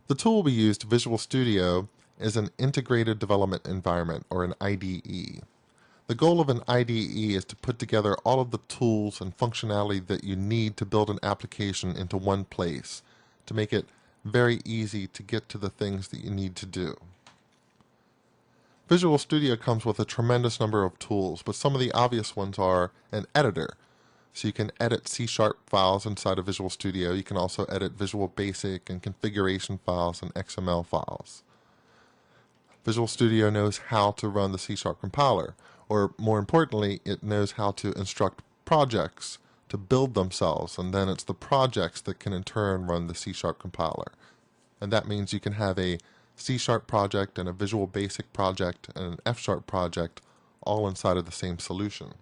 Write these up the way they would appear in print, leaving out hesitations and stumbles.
The tool we used, Visual Studio, is an integrated development environment, or an IDE. The goal of an IDE is to put together all of the tools and functionality that you need to build an application into one place to make it very easy to get to the things that you need to do. Visual Studio comes with a tremendous number of tools, but some of the obvious ones are an editor. So you can edit C# files inside of Visual Studio. You can also edit Visual Basic and configuration files and XML files. Visual Studio knows how to run the C# compiler, or more importantly, it knows how to instruct projects to build themselves, and then it's the projects that can in turn run the C# compiler. And that means you can have a C# project and a Visual Basic project and an F# project all inside of the same solution.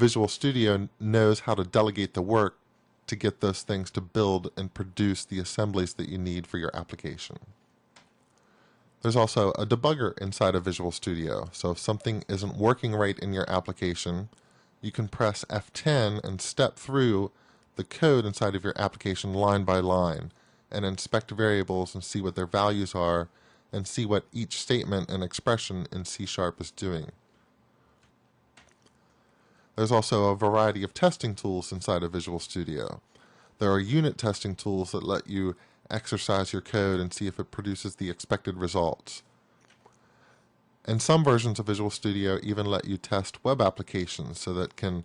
Visual Studio knows how to delegate the work to get those things to build and produce the assemblies that you need for your application. There's also a debugger inside of Visual Studio, so if something isn't working right in your application, you can press F10 and step through the code inside of your application line by line and inspect variables and see what their values are and see what each statement and expression in C# is doing. There's also a variety of testing tools inside of Visual Studio. There are unit testing tools that let you exercise your code and see if it produces the expected results. And some versions of Visual Studio even let you test web applications so that it can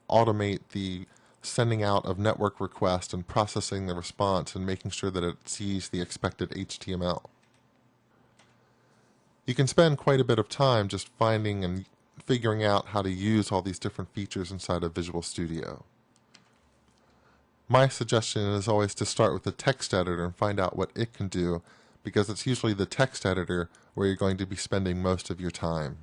automate the sending out of network requests and processing the response and making sure that it sees the expected HTML. You can spend quite a bit of time just finding and figuring out how to use all these different features inside of Visual Studio. My suggestion is always to start with the text editor and find out what it can do, because it's usually the text editor where you're going to be spending most of your time.